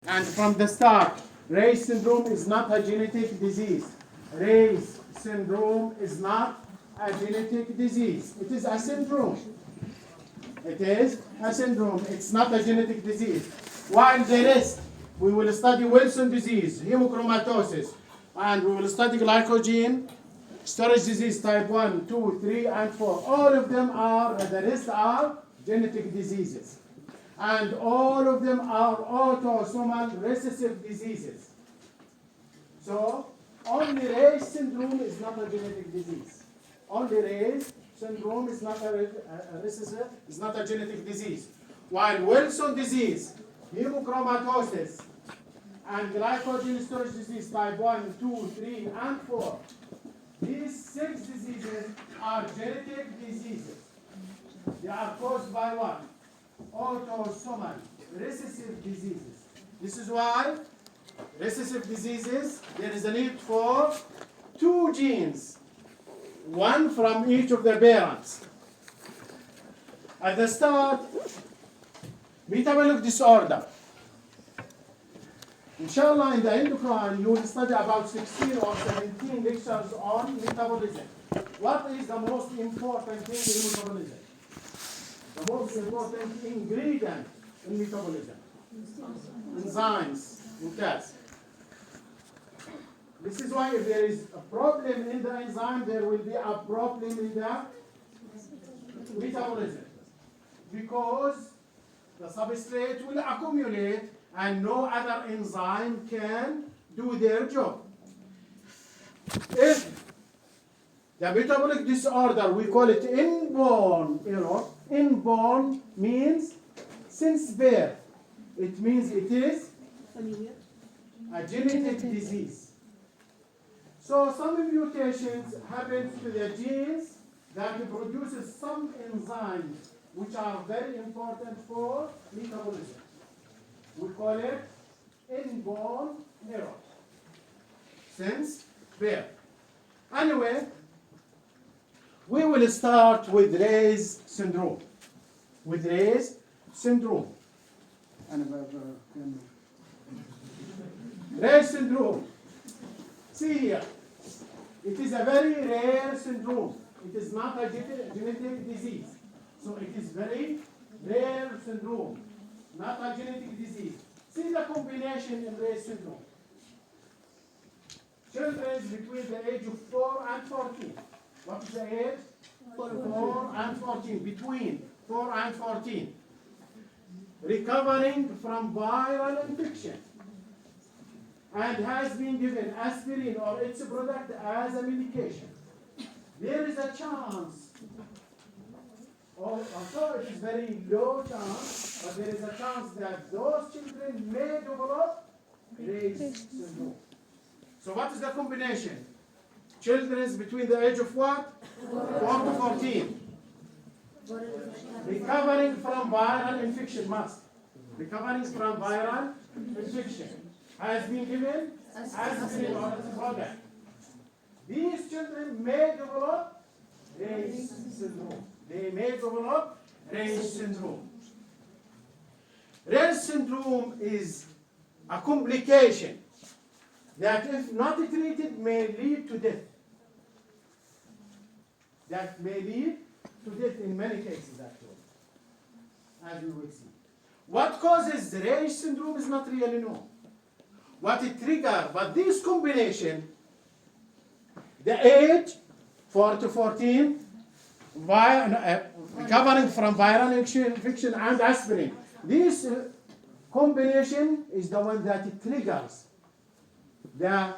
And from the start, Ray's syndrome is not a genetic disease. Ray's syndrome is not a genetic disease. It is a syndrome. It is a syndrome. It's not a genetic disease. While the rest, we will study Wilson disease, hemochromatosis, and we will study glycogen storage disease type 1, 2, 3, and 4. All of them are, the rest are genetic diseases. And all of them are autosomal recessive diseases. So, only Ray's syndrome is not a genetic disease. Only Ray's syndrome is not a recessive, is not a genetic disease. While Wilson disease, hemochromatosis, and glycogen storage disease type 1, 2, 3, and 4, these 6 diseases are genetic diseases. They are caused by what? Autosomal recessive diseases. This is why recessive diseases, there is a need for 2 genes, one from each of the parents. At the start, metabolic disorder. Inshallah, in the endocrine, you will study about 16 or 17 lectures on metabolism. What is the most important thing in metabolism? The most important ingredient in metabolism? Enzymes. Okay. This is why if there is a problem in the enzyme, there will be a problem in the metabolism. Because the substrate will accumulate and no other enzyme can do their job. If the metabolic disorder, we call it inborn error. Inborn means since birth. It means it is a genetic disease. So some mutations happen to the genes that produces some enzymes which are very important for metabolism. We call it inborn error since birth. Anyway, we will start with Ray's syndrome. With Ray's syndrome. Ray's syndrome. See here. It is a very rare syndrome. It is not a genetic disease. So it is very rare syndrome. Not a genetic disease. See the combination in Ray's syndrome. Children between the age of 4 and 14. What is the age? 4 and 14. Between 4 and 14. Recovering from viral infection. And has been given aspirin or its product as a medication. There is a chance, although it is very low chance, but there is a chance that those children may develop Ray's syndrome. So what is the combination? Children between the age of what? 4 to 14. Recovering from viral infection must. Recovering from viral infection. Has been given aspirin or its product. These children may develop Ray's syndrome. They may develop Ray's syndrome. Ray's syndrome is a complication that, if not treated, may lead to death. That may lead to death in many cases, actually, as we will see. What causes Ray's syndrome is not really known. What it triggers, but this combination, the age, 4 to 14, recovering from viral infection and aspirin. This combination is the one that it triggers the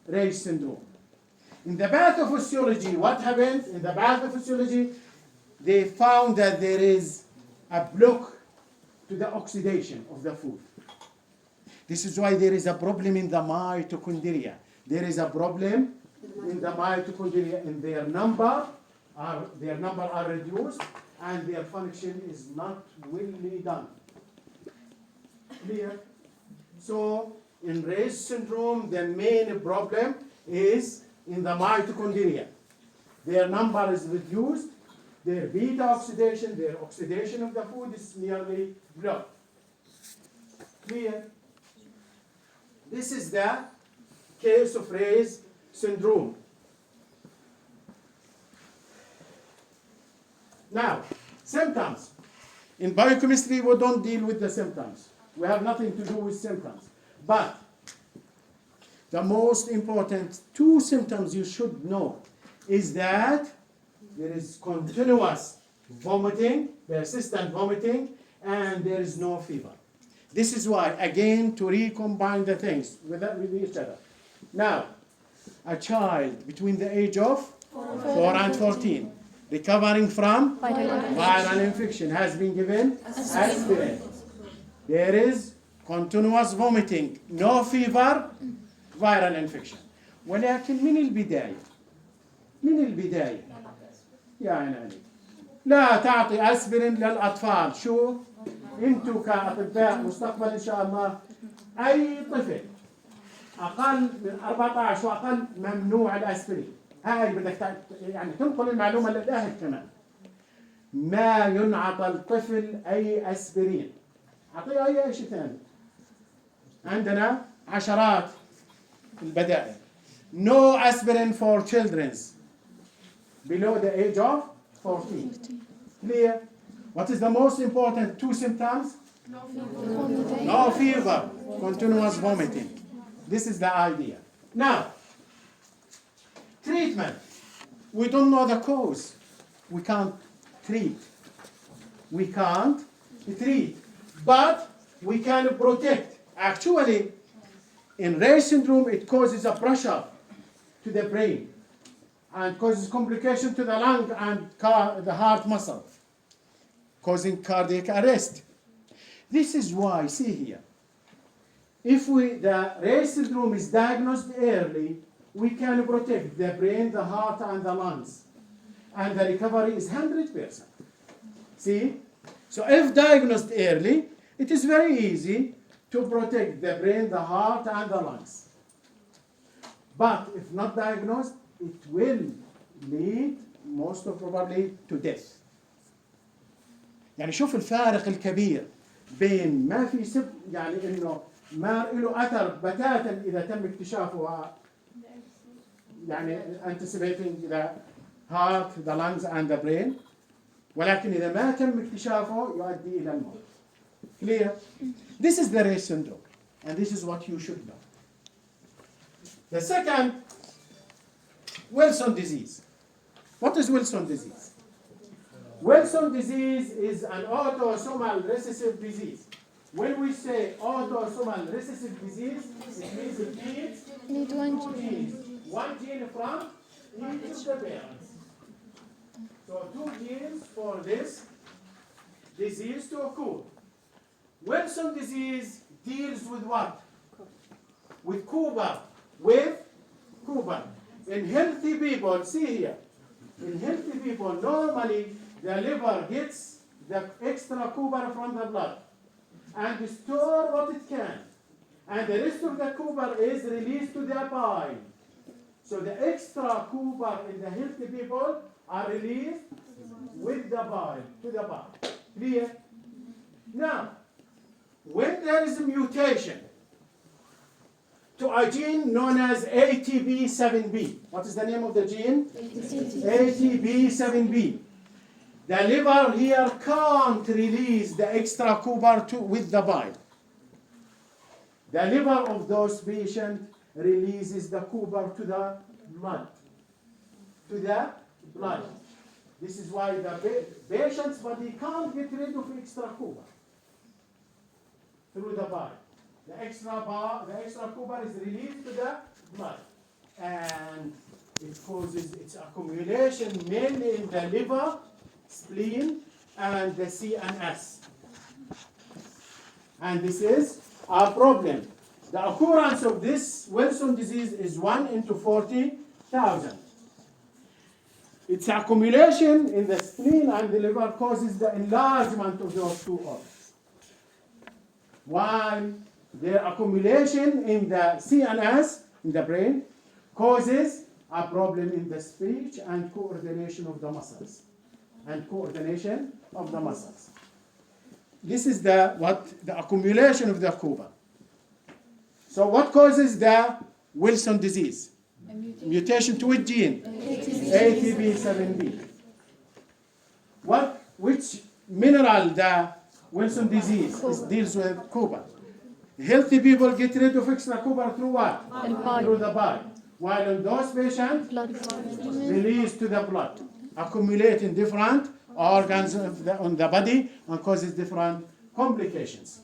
Ray's syndrome. In the pathophysiology, what happens? In the pathophysiology, they found that there is a block to the oxidation of the food. This is why there is a problem in the mitochondria. There is a problem in the mitochondria, and their number are reduced, and their function is not really done. Clear? So in Ray's syndrome, the main problem is in the mitochondria. Their number is reduced, their beta oxidation, their oxidation of the food is nearly blocked. Clear? This is the case of Ray's syndrome. Now, symptoms. In biochemistry, we don't deal with the symptoms. We have nothing to do with symptoms. But the most important two symptoms you should know is that there is continuous vomiting, persistent vomiting, and there is no fever. This is why, again, to recombine the things with each other. Now, a child between the age of 4 and 14, recovering from viral infection, has been given aspirin. There is continuous vomiting, no fever, viral infection. ولكن من البداية يعني لا تعطي أسبرين للأطفال. شو؟ أنتوا كأطباء مستقبل إن شاء الله أي طفل أقل من 14 وأقل ممنوع الأسبرين. هاي بدك يعني تنقل المعلومة للأهل كمان. ما ينعطى الطفل أي أسبرين. أعطيه أي شيء ثاني. عندنا عشرات البدائل. No aspirin for children below the age of 14. Clear? What is the most important two symptoms? No fever, continuous vomiting. This is the idea. Now, treatment. We don't know the cause. We can't treat. But we can protect. Actually, in Ray's syndrome, it causes a pressure to the brain and causes complication to the lung and the heart muscle, causing cardiac arrest. This is why, see here, if the Ray's syndrome is diagnosed early, we can protect the brain, the heart, and the lungs. And the recovery is 100%. See? So if diagnosed early, it is very easy to protect the brain, the heart, and the lungs. But if not diagnosed, it will lead most probably to death. يعني شوف الفارق الكبير بين ما في يعني انه ما له اثر بتاتا اذا تم اكتشافه يعني anticipating the heart, the lungs, and the brain, ولكن إذا ما تم اكتشافه يؤدي إلى الموت. Clear? This is the Ray's syndrome, and this is what you should know. The second, Wilson disease. What is Wilson disease? Wilson disease is an autosomal recessive disease. When we say autosomal recessive disease, it means it needs two genes. One gene from each of the parents. So two genes for this disease to occur. Wilson disease deals with what? With Cuba. In healthy people, see here, in healthy people, normally the liver gets the extra Cuba from the blood and store what it can. And the rest of the Cuba is released to the bile. So the extra Cuba in the healthy people are released with the bile, to the bile. Clear? Now, when there is a mutation to a gene known as ATP7B, what is the name of the gene? ATP7B. The liver here can't release the extra Cuba with the bile. The liver of those patients releases the Cuba to the blood. This is why the patient's body can't get rid of extra Cuba through the bile. The extra Cuba is released to the blood, and it causes its accumulation mainly in the liver, spleen, and the CNS. And this is a problem. The occurrence of this Wilson disease is 1 in 40,000. Its accumulation in the spleen and the liver causes the enlargement of those two organs, while their accumulation in the CNS, in the brain, causes a problem in the speech and coordination of the muscles. This is the accumulation of the Cuba. So what causes the Wilson disease? Mutation to which gene? ATP7B. Which mineral the Wilson disease deals with? Copper. Healthy people get rid of extra copper through what? Through the bile. While in those patients, release to the blood, accumulate in different organs on the body and causes different complications.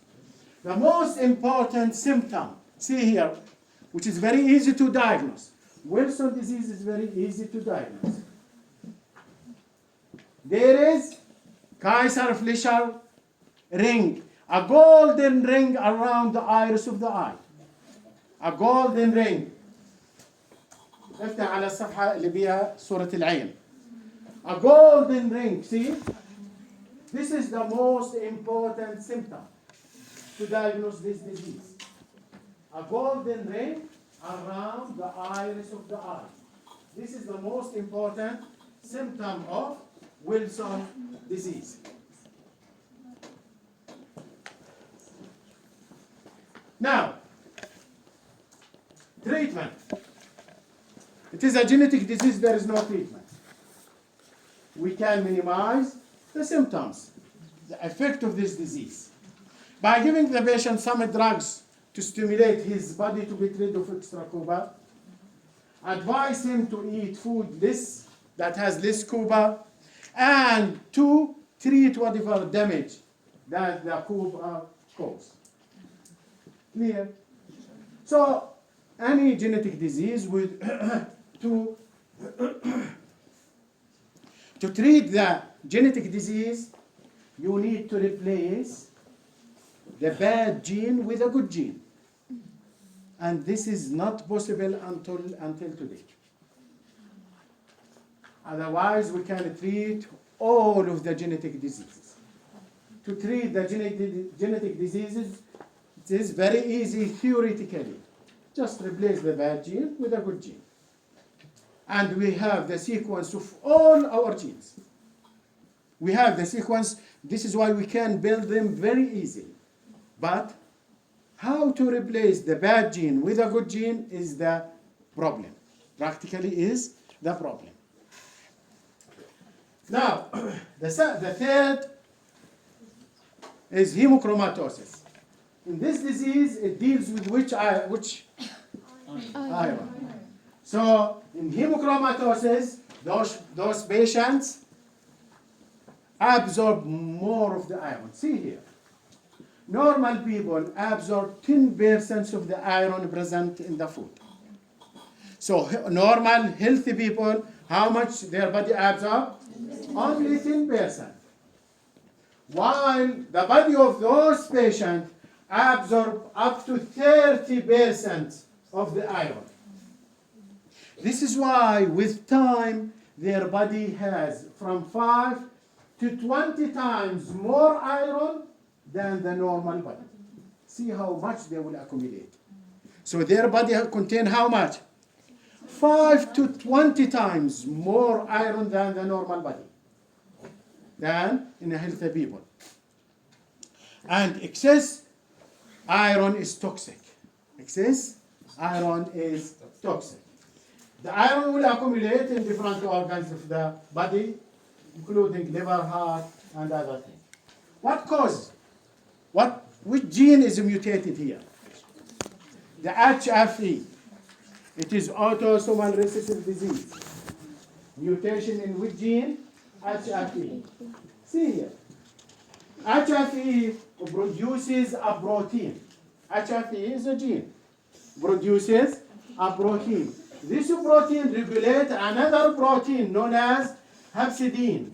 The most important symptom, see here, which is very easy to diagnose. Wilson disease is very easy to diagnose. There is Kaiser-Fleischer ring, a golden ring around the iris of the eye. A golden ring. افتح على الصفحة اللي بيها صورة العين. A golden ring, see? This is the most important symptom to diagnose this disease. A golden ring around the iris of the eye. This is the most important symptom of Wilson disease. Now, treatment. It is a genetic disease, there is no treatment. We can minimize the symptoms, the effect of this disease, by giving the patient some drugs to stimulate his body to get rid of extra copper, advise him to eat food that has less copper, and to treat whatever damage that the copper causes. Clear? So, any genetic disease with to treat the genetic disease, you need to replace the bad gene with a good gene. And this is not possible until today. Otherwise, we can treat all of the genetic diseases. To treat the genetic diseases, it is very easy theoretically. Just replace the bad gene with a good gene. And we have the sequence of all our genes. We have the sequence. This is why we can build them very easily. But how to replace the bad gene with a good gene is the problem. Practically is the problem. Now, the third is hemochromatosis. In this disease, it deals with which iron? So, in hemochromatosis, those patients absorb more of the iron. See here. Normal people absorb 10% of the iron present in the food. So, normal, healthy people, how much their body absorb? Only 10%. While the body of those patients absorb up to 30% of the iron. This is why with time their body has from 5 to 20 times more iron than the normal body. See how much they will accumulate. So their body contains how much? 5 to 20 times more iron than the normal body, than in a healthy people. And excess iron is toxic. Excess iron is toxic. The iron will accumulate in different organs of the body, including liver, heart, and other things. What cause? Which gene is mutated here? The HFE. It is autosomal recessive disease. Mutation in which gene? HFE. See here. HFE produces a protein. HFE is a gene. Produces a protein. This protein regulates another protein known as hepcidin.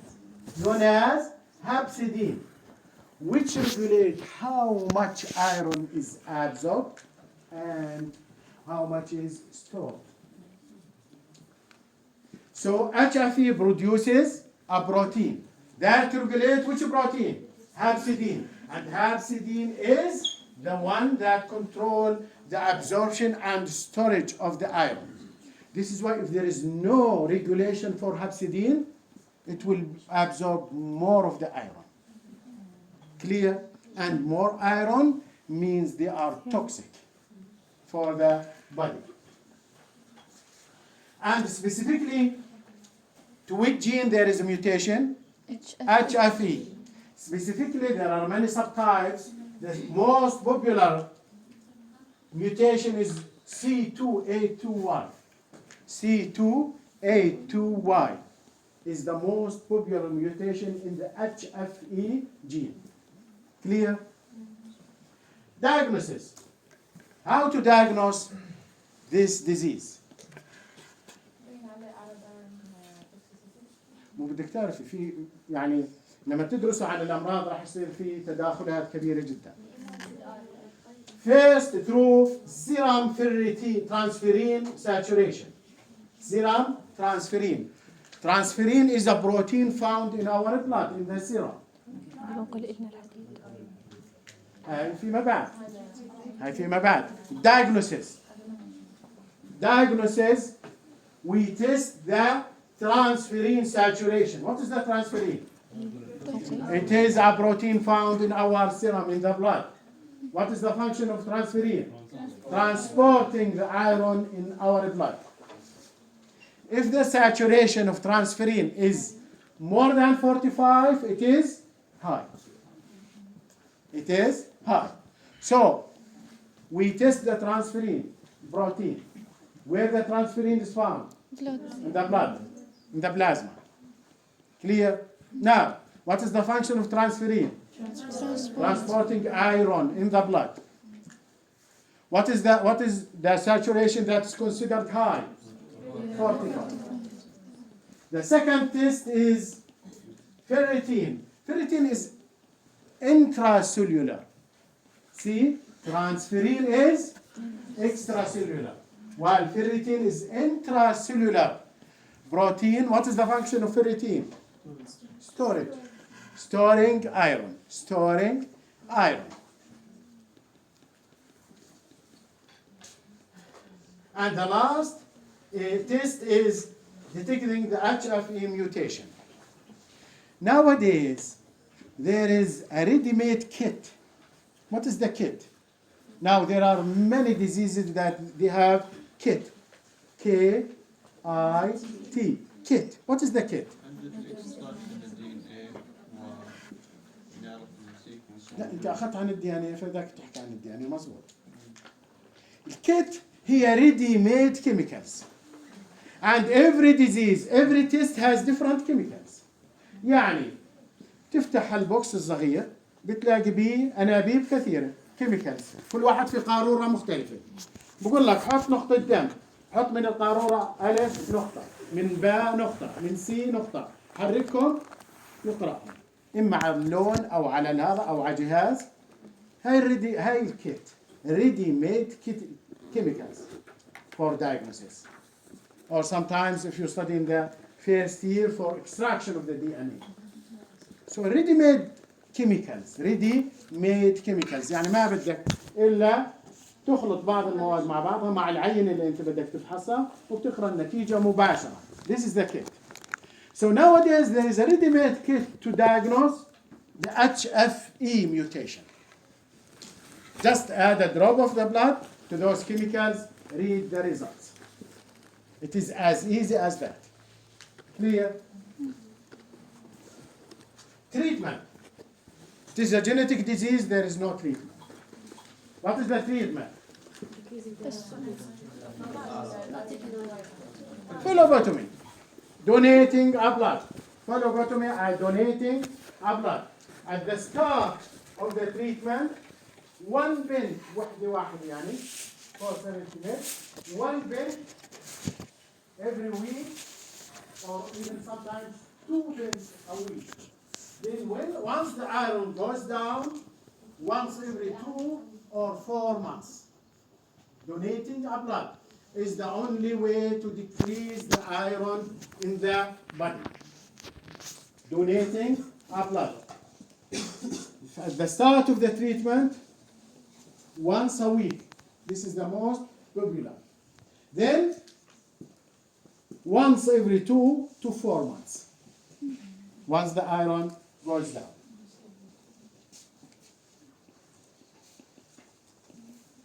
Which regulates how much iron is absorbed and how much is stored. So HFE produces a protein that regulates which protein? Hepcidin. And hepcidin is the one that controls the absorption and storage of the iron. This is why if there is no regulation for hepcidin, it will absorb more of the iron. Clear? And more iron means they are toxic. for the body. And specifically, to which gene there is a mutation? HFE. Specifically, there are many subtypes. The most popular mutation is C2A2Y. C2A2Y is the most popular mutation in the HFE gene. Clear? Diagnosis. How to diagnose this disease? مو بدك تعرفي في يعني لما تدرسوا عن الامراض راح يصير في تداخلات كبيره جدا. First, through serum ferritin transferrin saturation. Serum transferrin. Transferrin is a protein found in our blood, in the serum. هاي فيما بعد. Diagnosis. We test the transferrin saturation. What is the transferrin? It is a protein found in our serum, in the blood. What is the function of transferrin? Transporting the iron in our blood. If the saturation of transferrin is more than 45, it is high. So, we test the transferrin protein. Where the transferrin is found? In the blood, in the plasma. Clear? Now, what is the function of transferrin? Transporting iron in the blood. What is the saturation that's considered high? 45. The second test is ferritin. Ferritin is intracellular. See, transferrin is extracellular, while ferritin is intracellular protein. What is the function of ferritin? Storage. Storing iron. And the last test is detecting the HFE mutation. Nowadays, there is a ready-made kit. What is the kit? Now, there are many diseases that they have kit. K-I-T. Kit. What is the kit? لا انت اخذت عن الدي ان اي فبدك تحكي عن الدي ان اي مظبوط. الكيت هي ready made chemicals. And every disease, every test has different chemicals. يعني تفتح البوكس الصغير بتلاقي بيه انابيب كثيره chemicals، كل واحد في قاروره مختلفه. بقول لك حط نقطه دم، حط من القاروره الف نقطه، من باء نقطه، من سي نقطه، حركهم يقرأهم اما على اللون او على هذا او على جهاز. هاي الكيت ready made chemicals for diagnosis. Or sometimes if you study in the first year for extraction of the DNA. So ready-made chemicals. يعني ما بدك إلا تخلط بعض المواد مع بعضها مع العينة اللي أنت بدك تفحصها وبتقرأ النتيجة مباشرة. This is the kit. So nowadays there is a ready-made kit to diagnose the HFE mutation. Just add a drop of the blood to those chemicals, read the results. It is as easy as that. Clear? Treatment. It is a genetic disease, there is no treatment. What is the treatment? Phlebotomy. Donating a blood. Phlebotomy and donating a blood. At the start of the treatment, one pin, واحد يعني 4 centimeters, one pin every week, or even sometimes 2 pins a week. Then once the iron goes down, once every 2 or 4 months. Donating a blood is the only way to decrease the iron in the body. Donating a blood. At the start of the treatment, once a week. This is the most popular. Then, once every 2 to 4 months. Once the iron goes down.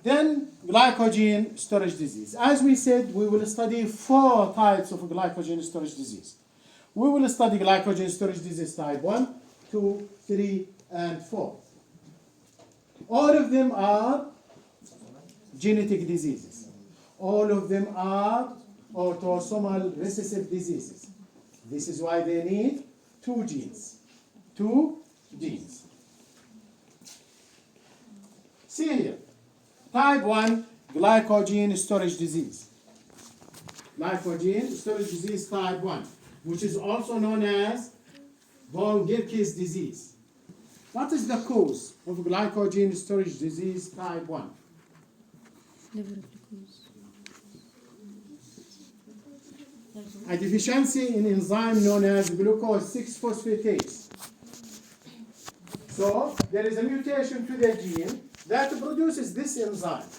Then glycogen storage disease. As we said, we will study 4 types of glycogen storage disease. We will study glycogen storage disease type 1, 2, 3, and 4. All of them are genetic diseases. All of them are autosomal recessive diseases. This is why they need 2 genes. 2 genes. See here. Type 1 glycogen storage disease. Glycogen storage disease type 1, which is also known as von Gilkes disease. What is the cause of glycogen storage disease type 1? Liver glucose. A deficiency in enzyme known as glucose 6-phosphatase. So there is a mutation to the gene that produces this enzyme.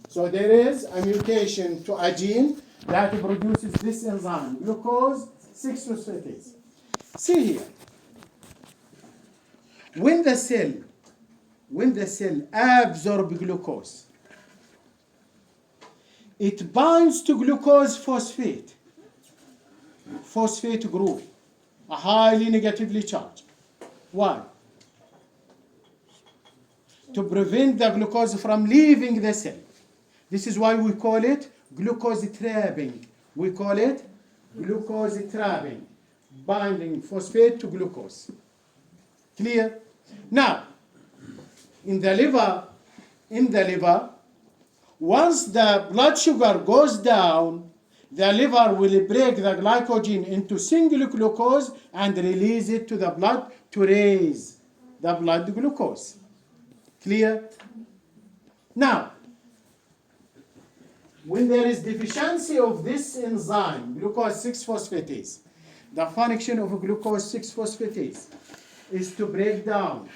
So there is a mutation to a gene that produces this enzyme, glucose 6-phosphatase. See here. When the cell absorbs glucose, it binds to glucose phosphate group, a highly negatively charged. Why? To prevent the glucose from leaving the cell. This is why we call it glucose trapping. We call it glucose trapping, binding phosphate to glucose. Clear? Now, in the liver, once the blood sugar goes down, the liver will break the glycogen into single glucose and release it to the blood to raise the blood glucose. Clear? Now, when there is deficiency of this enzyme, glucose 6-phosphatase, the function of glucose 6-phosphatase is to break down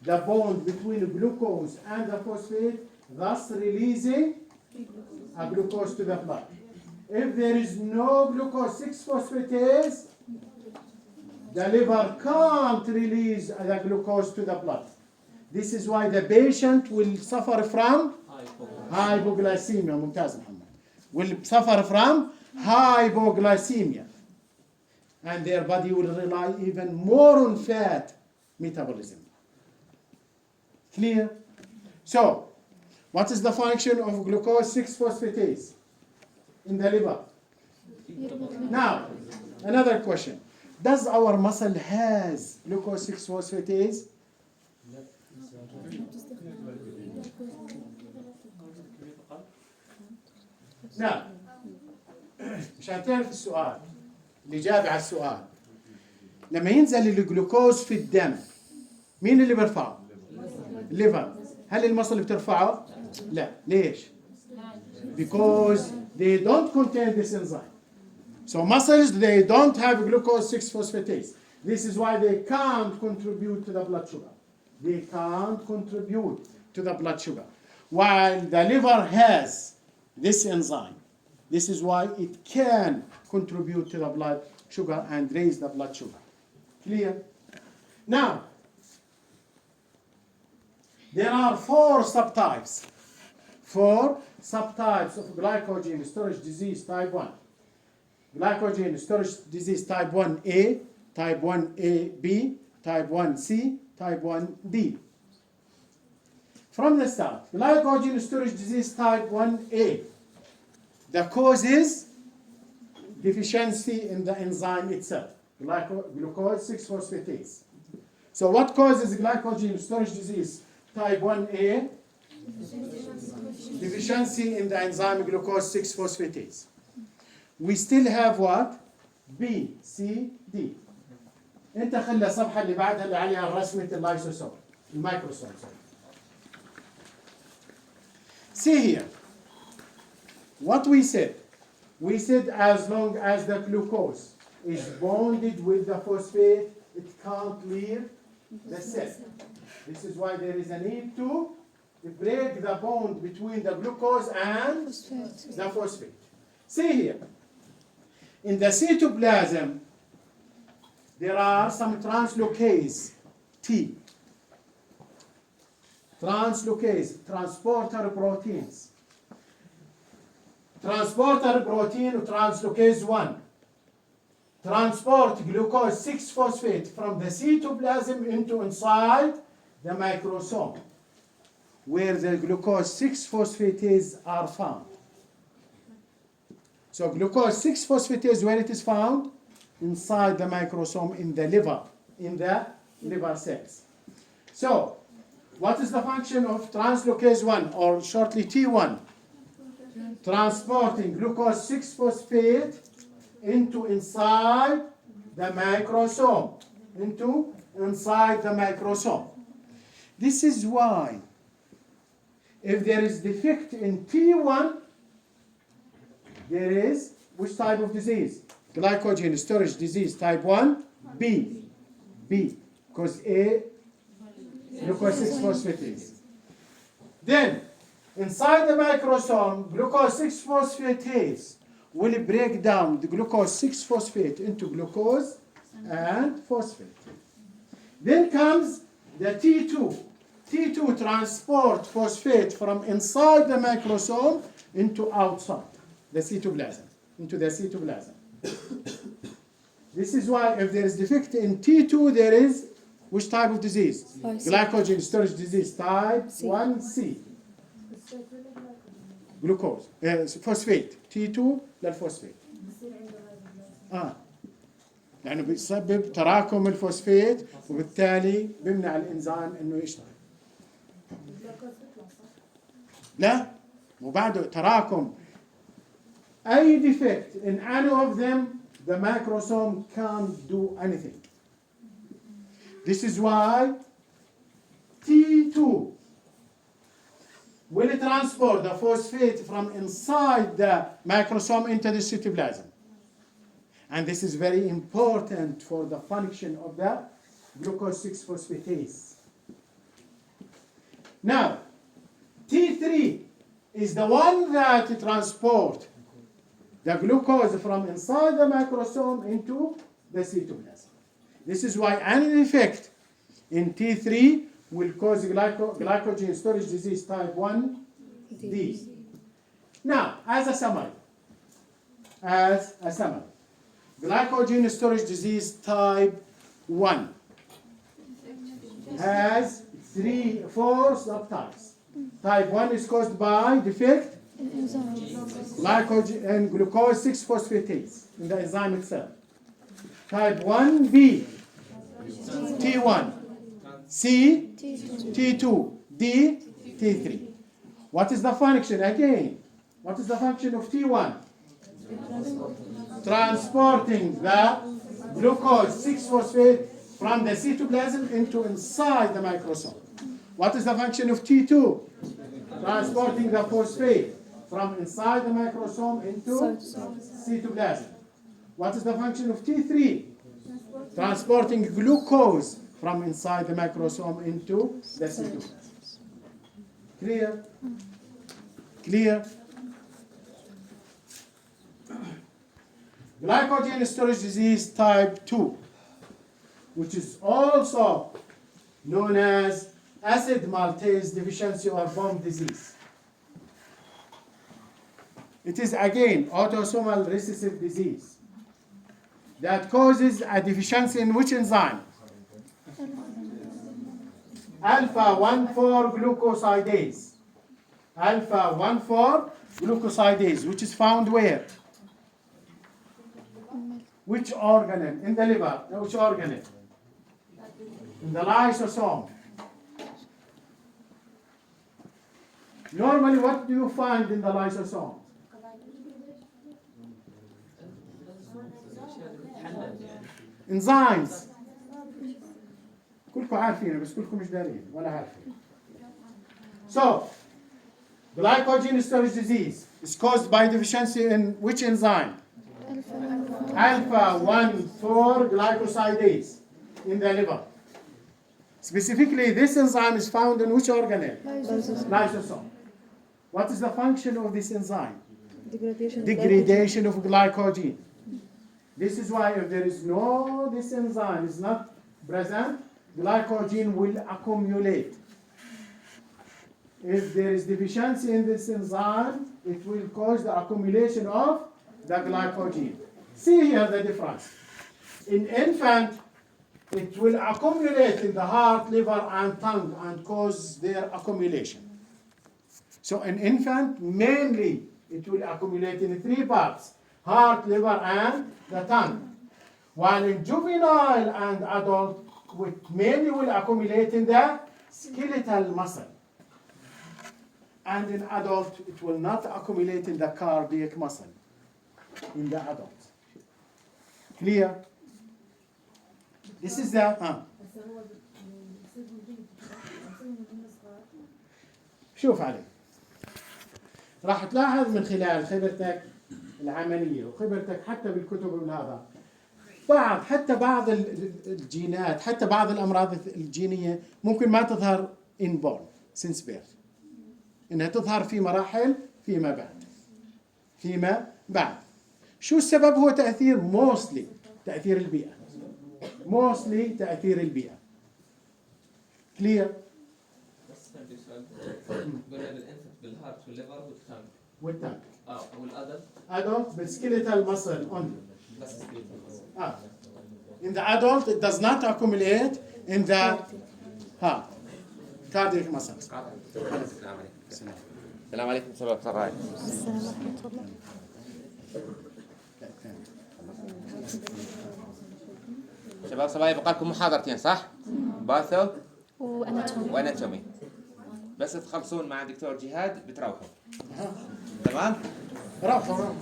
the bond between glucose and the phosphate, thus releasing a glucose to the blood. If there is no glucose 6-phosphatase, the liver can't release the glucose to the blood. This is why the patient will suffer from hypoglycemia. ممتاز محمد. Will suffer from hypoglycemia. And their body will rely even more on fat metabolism. Clear? So, what is the function of glucose 6-phosphatase in the liver? Now, another question. Does our muscle has glucose 6-phosphatase? نعم مشان تعرف السؤال الإجابة على السؤال لما ينزل الجلوكوز في الدم مين اللي بيرفعه؟ الليفر. هل المصل بترفعه؟ لا. ليش؟ Because they don't contain this enzyme. So muscles, they don't have glucose 6-phosphatase. This is why they can't contribute to the blood sugar. They can't contribute to the blood sugar. While the liver has this enzyme. This is why it can contribute to the blood sugar and raise the blood sugar. Clear? Now, there are 4 subtypes. 4 subtypes of glycogen storage disease type 1. Glycogen storage disease type 1A, type 1AB, type 1C, type 1D. From the start, glycogen storage disease type 1A. The cause is deficiency in the enzyme itself, glucose 6-phosphatase. So what causes glycogen storage disease type 1A? Deficiency in the enzyme glucose 6-phosphatase. We still have what? B, C, D. انت خلي الصفحة اللي بعدها اللي عليها رسمة اللايسوسوم الميكروسوم. See here. What we said as long as the glucose is bonded with the phosphate, it can't leave the cell. This is why there is a need to break the bond between the glucose and the phosphate. See here. In the cytoplasm, there are some translocase T. translocase, transporter proteins. Transporter protein translocase 1 transport glucose 6-phosphate from the cytoplasm into inside the microsome, where the glucose 6-phosphatase are found. So glucose 6-phosphatase, where it is found? Inside the microsome in the liver cells. So, what is the function of translocase 1, or shortly T1? Transporting glucose 6-phosphate into inside the microsome. Inside the microsome. This is why, if there is defect in T1, there is which type of disease? Glycogen storage disease type 1, B. Because A, glucose 6-phosphatase. Then, inside the microsome, glucose 6-phosphatase will break down the glucose 6-phosphate into glucose and phosphate. Then comes the T2. T2 transport phosphate from inside the microsome into outside the cytoplasm, into the cytoplasm. This is why if there is defect in T2, there is which type of disease? Glycogen storage disease type 1C. جلوكوز فوسفات T2 للفوسفات يعني بيسبب تراكم الفوسفات وبالتالي بيمنع الانزيم انه يشتغل. لا وبعده تراكم اي defect in any of them, the microsome can't do anything. This is why T2 will transport the phosphate from inside the microsome into the cytoplasm. And this is very important for the function of the glucose 6-phosphatase. Now, T3 is the one that transports the glucose from inside the microsome into the cytoplasm. This is why any defect in T3 will cause glycogen storage disease type 1D. Now, as a summary, glycogen storage disease type 1 has 4 subtypes. Type 1 is caused by defect glycogen and glucose 6-phosphatase in the enzyme itself. Type 1B, T1, C, T2, D, T3. What is the function? Again, what is the function of T1? Transporting the glucose 6-phosphate from the cytoplasm into inside the microsome. What is the function of T2? Transporting the phosphate from inside the microsome into cytoplasm. What is the function of T3? Transporting glucose from inside the microsome into the cytoplasm. Clear? Clear? Glycogen storage disease type 2, which is also known as acid maltase deficiency or BOM disease. It is again autosomal recessive disease that causes a deficiency in which enzyme? Alpha-1,4 glucosidase. Alpha-1,4 glucosidase, which is found where? Which organelle? In the liver. Which organelle? In the lysosome. Normally, what do you find in the lysosome? enzymes. كلكم عارفين بس كلكم مش دارين ولا عارفين. So, glycogen storage disease is caused by deficiency in which enzyme? Alpha-1,4 glycosidase in the liver. Specifically, this enzyme is found in which organelle? Lysosome. What is the function of this enzyme? Degradation of glycogen. This is why if there is no, this enzyme is not present, glycogen will accumulate. If there is deficiency in this enzyme, it will cause the accumulation of the glycogen. See here the difference. In infant, it will accumulate in the heart, liver, and tongue and cause their accumulation. So in infant, mainly it will accumulate in 3 parts: heart, liver, and the tongue. While in juvenile and adult, it mainly will accumulate in the skeletal muscle. And in adult, it will not accumulate in the cardiac muscle, in the adult. Clear? This is the شوف علي، راح تلاحظ من خلال خبرتك العملية وخبرتك حتى بالكتب وهذا حتى بعض الجينات، حتى بعض الأمراض الجينية ممكن ما تظهر inborn since birth، إنها تظهر في مراحل فيما بعد. شو السبب؟ هو تأثير mostly تأثير البيئة. clear؟ بس عندي سؤال. قلنا بالانفنت بالهارت والليفر والتانك. والادلت adult بالskeletal muscle only. بس In the adult, it does not accumulate in the heart, cardiac muscles. السلام عليكم شباب. صباح السلام ورحمة الله. شباب صباح يبقى لكم محاضرتين صح؟ باثو واناتومي. بس تخلصون مع دكتور جهاد بتروحوا. تمام؟ روحوا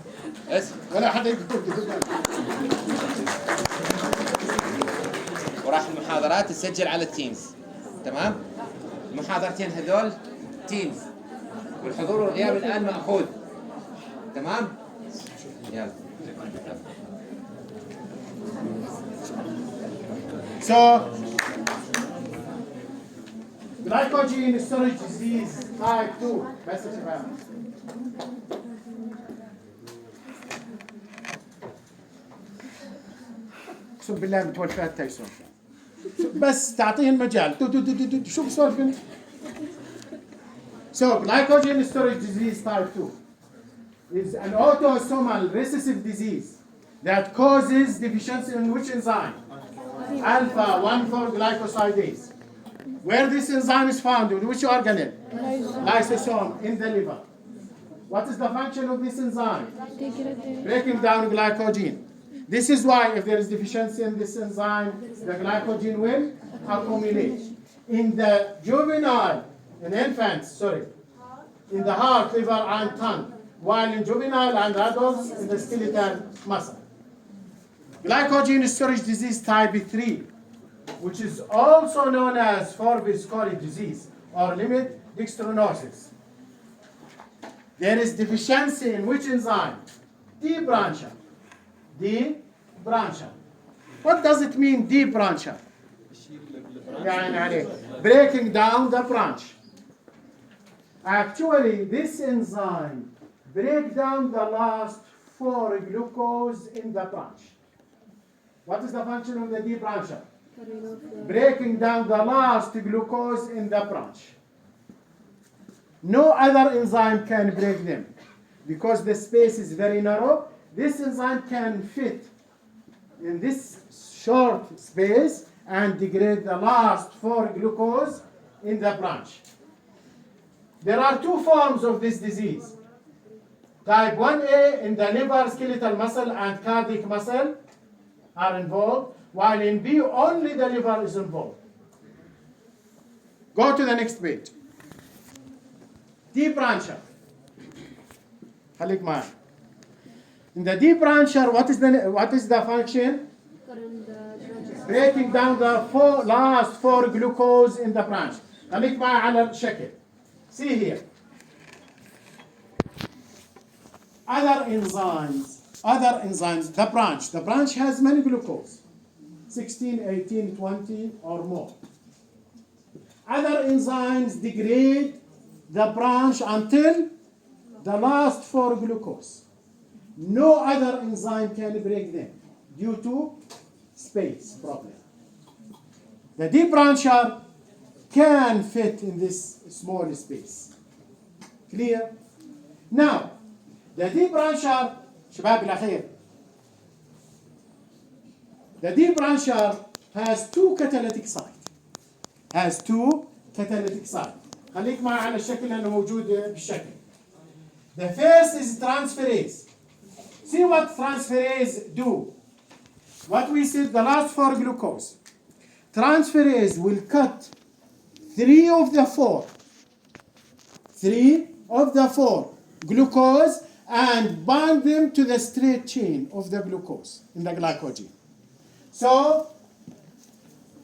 ولا حدا يقول. وراح المحاضرات تسجل على التيمز. تمام؟ المحاضرتين هذول تيمز، والحضور والغياب الآن مأخوذ. تمام؟ يلا. So, glycogen storage disease type 2. بس يا شباب. اقسم بالله متولفات تايسون. بس تعطيه المجال. شو بسولف انت؟ So, glycogen storage disease type 2 is an autosomal recessive disease that causes deficiency in which enzyme? Alpha 1,4-glycosidase. Where this enzyme is found, in which organelle? Lysosome, in the liver. What is the function of this enzyme? Breaking down glycogen. This is why if there is deficiency in this enzyme, the glycogen will accumulate. In the juvenile, in infants, in the heart, liver, and tongue, while in juvenile and adults, in the skeletal muscle. Glycogen storage disease type 3, which is also known as Forbes-Coli disease or limit dextrosis. There is deficiency in which enzyme? D brancher. D brancher. What does it mean, D brancher? Breaking down the branch. Actually, this enzyme breaks down the last 4 glucose in the branch. What is the function of the D brancher? Breaking down the last glucose in the branch. No other enzyme can break them because the space is very narrow. This enzyme can fit in this short space and degrade the last 4 glucose in the branch. There are 2 forms of this disease. Type 1A in the liver, skeletal muscle, and cardiac muscle are involved, while in B only the liver is involved. Go to the next page. D brancher. خليك معي. In the D brancher, what is the function? Breaking down the last 4 glucose in the branch. خليك معي على الشكل. See here. Other enzymes, the branch has many glucose, 16, 18, 20 or more. Other enzymes degrade the branch until the last 4 glucose. No other enzyme can break them due to space problem. The D brancher can fit in this small space. Clear? Now, the debrancher, شباب الأخير. The debrancher has two catalytic sites. Has two catalytic sites. خليك معي على الشكل لأنه موجود بالشكل. The first is transferase. See what transferase do. What we said the last for glucose. Transferase will cut 3 of the 4 glucose and bind them to the straight chain of the glucose in the glycogen. So,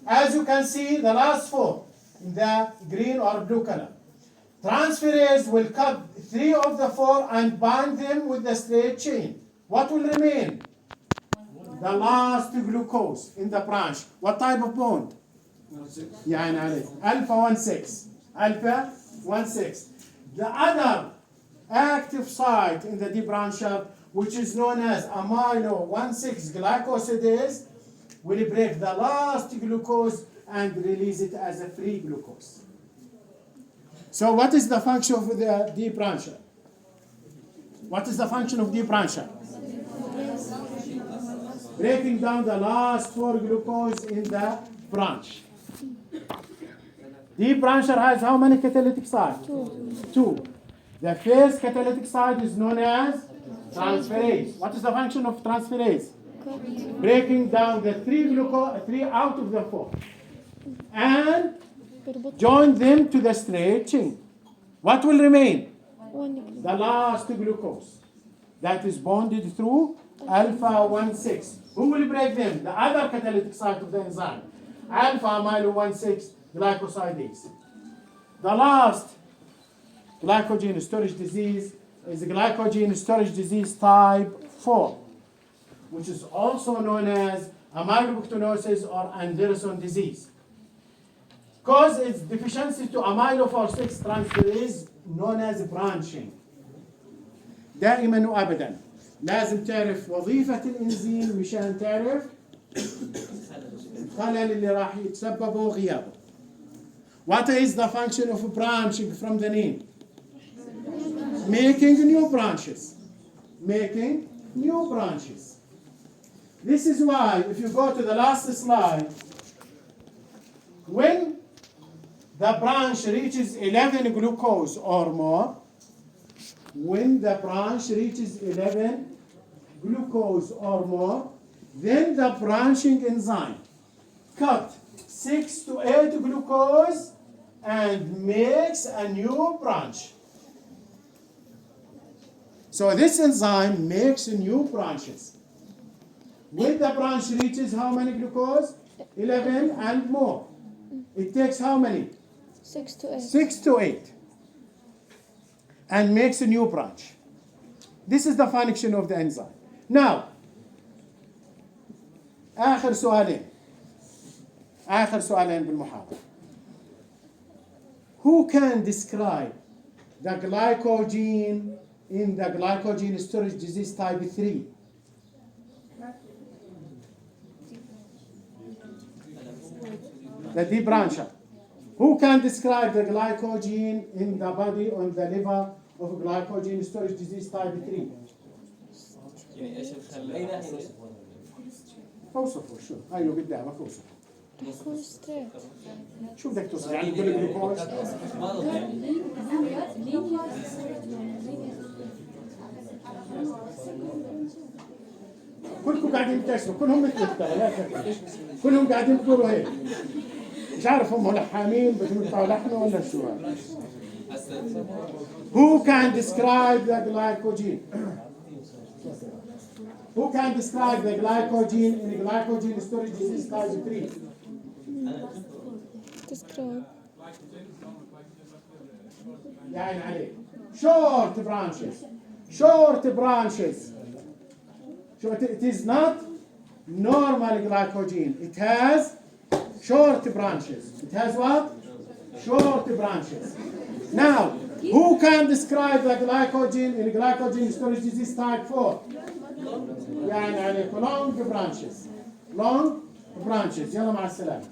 as you can see, the last 4 in the green or blue color. Transferase will cut 3 of the 4 and bind them with the straight chain. What will remain? The last glucose in the branch. What type of bond? يعني عليه alpha 1,6. Alpha 1,6. The other active site in the debrancher, which is known as amino 1,6 glycosidase, will break the last glucose and release it as a free glucose. So what is the function of the debrancher? What is the function of debrancher? Breaking down the last 4 glucose in the branch. Debrancher has how many catalytic sites? 2. The first catalytic site is known as transferase. What is the function of transferase? Breaking down the 3 out of the 4 and join them to the straight chain. What will remain? The last glucose that is bonded through alpha 1,6. Who will break them? The other catalytic site of the enzyme, alpha amino 1,6 glycosidase. The last glycogen storage disease is glycogen storage disease type 4, which is also known as amylopectinosis or Anderson disease. Cause its deficiency to amylopore 6 transferase known as branching. دائما وابدا لازم تعرف وظيفة الانزيم مشان تعرف الخلل اللي راح يتسببه غيابه. What is the function of branching from the name? Making new branches. Making new branches. This is why, if you go to the last slide, when the branch reaches 11 glucose or more, when the branch reaches 11 glucose or more, then the branching enzyme cut 6 to 8 glucose and makes a new branch. So this enzyme makes new branches. When the branch reaches how many glucose? 11 and more. It takes how many? 6 to 8. 6 to 8. And makes a new branch. This is the function of the enzyme. Now, آخر سؤالين بالمحاضرة. Who can describe the glycogen in the glycogen storage disease type 3? The debrancher. Who can describe the glycogen in the body or the liver of glycogen storage disease type 3? يعني ايش الخلل؟ اوصفه شو؟ هاي لو قدامك اوصفه. يكون ستريت. شو بدك توصف؟ يعني تقول جلوكوز؟ كلكم قاعدين تشربوا، كلهم مثلك ترى لا تفكر. كلهم قاعدين تقولوا هيك. مش عارف هم لحامين بدهم يطلعوا لحمه ولا شو هذا؟ Who can describe the glycogen? Who can describe the glycogen in glycogen storage disease type 3? Describe. يعني عليك. Short branches. Short branches. So it is not normal glycogen. It has short branches. It has what? Short branches. Now, who can describe the glycogen in glycogen storage disease type 4? يعني عليك long branches. Long branches. يلا مع السلامة.